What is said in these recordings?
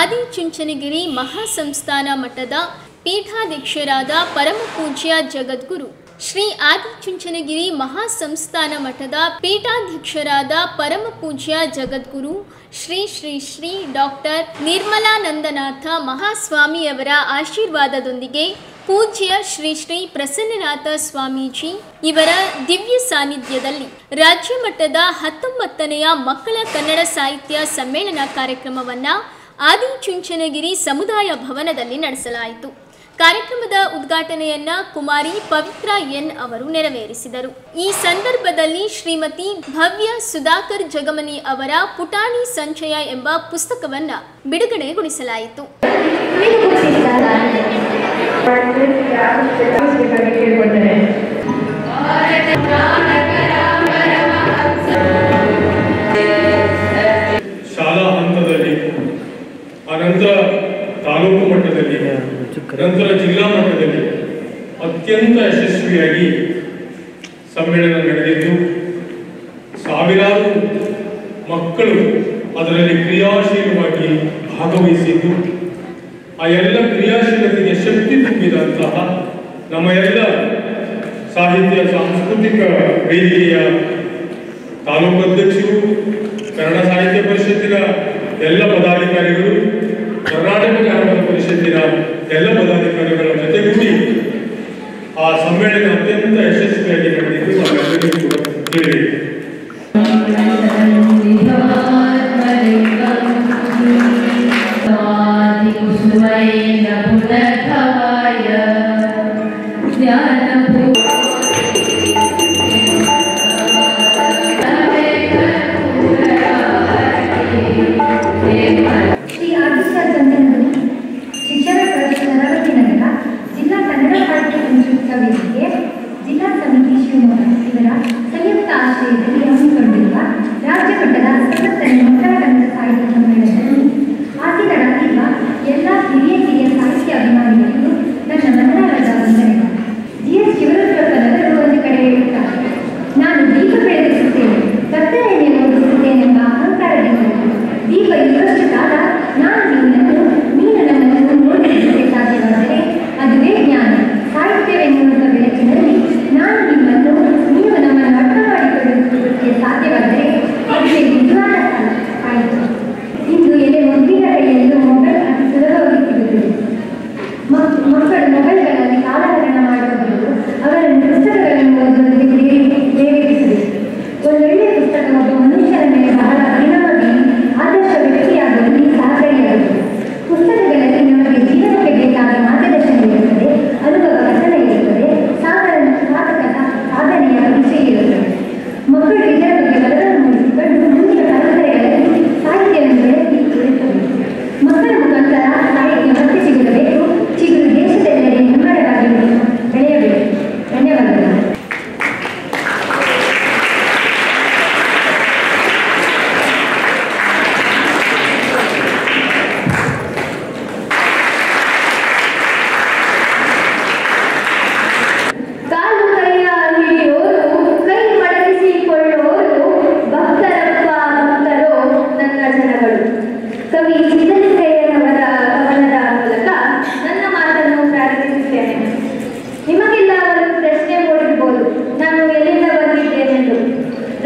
ಆದಿಚುಂಚನಗಿರಿ ಮಹಾಸಂಸ್ಥಾನ ಮಠದ ಪೀಠಾಧ್ಯಕ್ಷರಾದ ಪರಮಪೂಜ್ಯ ಜಗದ್ಗುರು ಶ್ರೀ ಆದಿಚುಂಚನಗಿರಿ ಮಹಾಸಂಸ್ಥಾನ ಮಠದ ಪೀಠಾಧ್ಯಕ್ಷರಾದ ಪರಮಪೂಜ್ಯ ಜಗದ್ಗುರು ಶ್ರೀ ಶ್ರೀ ಶ್ರೀ ಡಾಕ್ಟರ್ ನಿರ್ಮಲಾನಂದನಾಥ ಮಹಾಸ್ವಾಮಿಯವರ ಆಶೀರ್ವಾದದೊಂದಿಗೆ ಪೂಜ್ಯ ಶ್ರೀ ಶ್ರೀ ಪ್ರಸನ್ನನಾಥ ಸ್ವಾಮೀಜಿ ಇವರ ದಿವ್ಯ ಸಾನ್ನಿಧ್ಯದಲ್ಲಿ ರಾಜ್ಯ ಮಟ್ಟದ 19ನೆಯ ಮಕ್ಕಳ ಕನ್ನಡ ಸಾಹಿತ್ಯ ಸಮ್ಮೇಳನ ಕಾರ್ಯಕ್ರಮವನ್ನು ಆದಿಚುಂಚನಗಿರಿ ಸಮುದಾಯ ಭವನದಲ್ಲಿ ನಡೆಸಲಾಯಿತು. ಕಾರ್ಯಕ್ರಮದ ಉದ್ಘಾಟನೆಯನ್ನ ಕುಮಾರಿ ಪವಿತ್ರ ಎನ್ ಅವರು ನೆರವೇರಿಸಿದರು. ಈ ಸಂದರ್ಭದಲ್ಲಿ ಶ್ರೀಮತಿ ಭವ್ಯ ಸುಧಾಕರ್ ಜಗಮನಿ ಅವರ ಪುಟಾಣಿ ಸಂಚಯ ಎಂಬ ಪುಸ್ತಕವನ್ನ ಬಿಡುಗಡೆಗೊಳಿಸಲಾಯಿತು. ಶಾಲಾ ಹಂತದಲ್ಲಿ ಅನಂತರ ತಾಲೂಕು ಮಟ್ಟದಲ್ಲಿ ನಂತರ ಜಿಲ್ಲಾ ಮಟ್ಟದಲ್ಲಿ ಅತ್ಯಂತ ಯಶಸ್ವಿಯಾಗಿ ಸಮ್ಮೇಳನ ನಡೆದಿದ್ದು ಸಾವಿರಾರು ಮಕ್ಕಳು ಅದರಲ್ಲಿ ಕ್ರಿಯಾಶೀಲವಾಗಿ ಭಾಗವಹಿಸಿದ್ದು ಆ ಎಲ್ಲ ಕ್ರಿಯಾಶೀಲತೆಗೆ ಶಕ್ತಿ ತುಂಬಿದಂತಹ ನಮ್ಮ ಎಲ್ಲ ಸಾಹಿತ್ಯ ಸಾಂಸ್ಕೃತಿಕ ವೇದಿಕೆಯ ತಾಲೂಕು ಅಧ್ಯಕ್ಷರು, ಕನ್ನಡ ಸಾಹಿತ್ಯ ಪರಿಷತ್ತಿನ ಎಲ್ಲ ಪದಾಧಿಕಾರಿಗಳು, ಕರ್ನಾಟಕ ಜಾನಪದ ಪರಿಷತ್ತಿನ ಎಲ್ಲ ಪದಾಧಿಕಾರಿಗಳ ಜೊತೆಗೂಡಿ ಆ ಸಮ್ಮೇಳನ ಅತ್ಯಂತ ಯಶಸ್ವಿಯಾಗಿ ನಡೆದಿದ್ದು ನಾವೆಲ್ಲರಿಗೂ ಕೂಡ ತಿಳಿದಿದೆ. ಜಿಲ್ಲಾ ಸಮಿತಿ ಶಿವಮೊಗ್ಗ ಇವರ ಸಂಯುಕ್ತ ಆಶ್ರಯದಲ್ಲಿ ಹಮ್ಮಿಕೊಂಡಿರುವ ರಾಜ್ಯ ಮಟ್ಟದ 19ನೇ ಮಕ್ಕಳ ಕನ್ನಡ ಸಾಹಿತ್ಯ ಸಮ್ಮೇಳನದಲ್ಲಿ ಹಾಜರಾಗಿರುವ ಎಲ್ಲ ಹಿರಿಯ ಸಾಹಿತ್ಯ ಅಭಿಮಾನಿಗಳಿಗೂ ನನ್ನ ವಂದನಾದ ವಂದನೆಗಳು. GS ಶಿವರುದ್ರಪ್ಪನವರು ಒಂದು ಕಡೆ ಹೇಳುತ್ತಾರೆ, ನಾನು ದೀಪ ಬೆಳಗಿಸುತ್ತೇನೆ, ಕತ್ತಲ ಎಣ್ಣೆ ಓದಿಸುತ್ತೇನೆಂಬ ಅಹಂಕಾರದಿಂದ ದೀಪ ಇರುವಷ್ಟು ಕಾಲ ನಾನು ನೀನು ನನ್ನನ್ನು ನೋಡಿಕೊಳ್ಳಕ್ಕೆ ಸಾಧ್ಯವಾದರೆ ಅದುವೇ ಜ್ಞಾನ. ಸಾಹಿತ್ಯವೆನ್ನುವಂಥ ಬೆಳಕಿನಲ್ಲಿ ನಾನು ನಿಮ್ಮನ್ನು ನೀವು ನಮ್ಮನ್ನು ಅರ್ಥ ಮಾಡಿಕೊಳ್ಳುವುದಕ್ಕೆ ಸಾಧ್ಯವಾದರೆ ಅದುವೇ ನಿಜವಾದ ಆಯಿತು. ಇಂದು ಎಲೆ ಮೊದಲಿನ ಕೈಯಲ್ಲೂ ಮೊಬೈಲ್ ಅತಿ ಸುಲಭವಾಗಿ ಸಿಗುತ್ತದೆ. ಮಕ್ಕಳು ಮೊಬೈಲ್ಗಳಲ್ಲಿ ಕಾಲಹರಣ ಮಾಡುವುದು ಅವರನ್ನು ಪುಸ್ತಕಗಳನ್ನು ಓದುವುದಕ್ಕೆ ಪ್ರೇರೇಪಿಸಬೇಕು. ಒಂದೊಳ್ಳೆಯ ಪುಸ್ತಕ ಒಬ್ಬ ಮನುಷ್ಯನ ಮೇಲೆ ಬಹಳ ಪರಿಣಾಮ ಬೀರಿ ಆದರ್ಶ ವ್ಯಕ್ತಿಯಾಗುವಲ್ಲಿ ಸಹಕಾರಿಯಾಗುತ್ತದೆ. ಪುಸ್ತಕಗಳಲ್ಲಿ ನಮಗೆ ಜೀವನಕ್ಕೆ ಬೇಕಾದ ಮಾರ್ಗದರ್ಶನ ಇರುತ್ತದೆ, ಅನುಭವ ಕಥನ ಇರುತ್ತದೆ, ಸಾಧನೆಯ ವಿಷಯ ಇರುತ್ತದೆ. ಮಕ್ಕಳು ಇದರ ಬಗ್ಗೆ ಬಲವನ್ನು ಮೂಡಿಸಿಕೊಂಡು ಮುಂದಿನ ಪರಂಪರೆಗಳಲ್ಲಿ ಸಾಹಿತ್ಯವನ್ನು ಬೆಳೆಸಿ ಇರುತ್ತದೆ. ಮಕ್ಕಳ ಮುಖಾಂತರ ಸಾಹಿತ್ಯ ಮತ್ತೆ ಸಿಗಬೇಕು, ಚಿಗುರು ದೇಶದೆಲ್ಲೆಡೆ ಹೆಮ್ಮರವಾಗಿ ಬೆಳೆಯಬೇಕು. ಧನ್ಯವಾದಗಳು. ಕವಿ ಸಿದ್ದಲಿಂಗಯ್ಯನವರ ಕವನದ ಮೂಲಕ ನನ್ನ ಮಾತನ್ನು ಪ್ರಾರಂಭಿಸುತ್ತೇನೆ. ನಿಮಗೆಲ್ಲ ಒಂದು ಪ್ರಶ್ನೆ ಮೂಡಿರಬಹುದು, ನಾನು ಎಲ್ಲಿಂದ ಬಂದಿದ್ದೇನೆಂದು.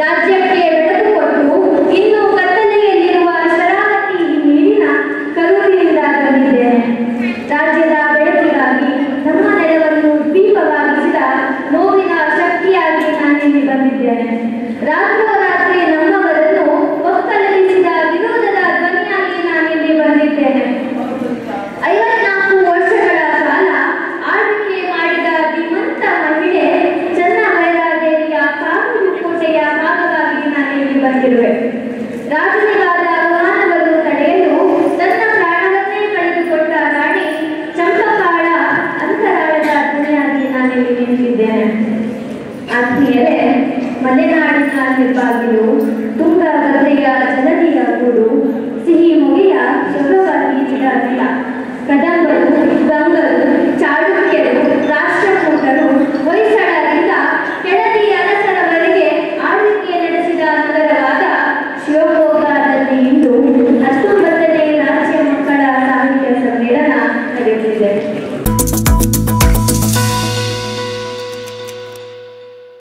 ರಾಜ್ಯಕ್ಕೆ ಬೆಳಕು ಕೊಟ್ಟು ಇನ್ನು ಕತ್ತಲೆಯಲ್ಲಿರುವ ಶರಾವತಿ ನೀರಿನ ಕರೂರಿನಿಂದ ಬಂದಿದ್ದೇನೆ. ರಾಜ್ಯದ ಬೆಳಕಿಗಾಗಿ ನಮ್ಮ ನೆಲವನ್ನು ದೀಪವಾಗಿಸಿದ ನೋವಿನ ಶಕ್ತಿಯಾಗಿ ನಾನಿಲ್ಲಿ ಬಂದಿದ್ದೇನೆ. ರಾತ್ರೋರಾತ್ರಿ ನಮ್ಮವರನ್ನು ಒಕ್ಕಲಿಸಿದ ವಿರೋಧದ ಧ್ವನಿಯಾಗಿ ನಾನಿಲ್ಲಿ ಬಂದಿದ್ದೇನೆ. 54 ವರ್ಷಗಳ ಕಾಲ ಆಳ್ವಿಕೆ ಮಾಡಿದ ಧೀಮಂತ ಮಹಿಳೆ ಚೆನ್ನಮೈರಾದೇವಿಯ ಕಾನೂರು ಕೋಟೆಯ ಭಾಗವಾಗಿ ನಾನಿಲ್ಲಿ ಬಂದಿರುವೆ. ರಾಜನಿಗಾದ ಅವಮಾನವನ್ನು ತಡೆಯಲು ತನ್ನ ಪ್ರಾಣವನ್ನೇ ಕಳೆದುಕೊಂಡ ರಾಣಿ ಚಂಪಕಾಳ ಅಂತರಾಳದ ಧ್ವನಿಯಾಗಿ ನಾನಿಲ್ಲಿ ನಿಂತಿದ್ದೇನೆ. ಆತ್ಮೀಯರೇ, ಮಲೆನಾಡಿನ ಹೆಬ್ಬಾಗಿಲು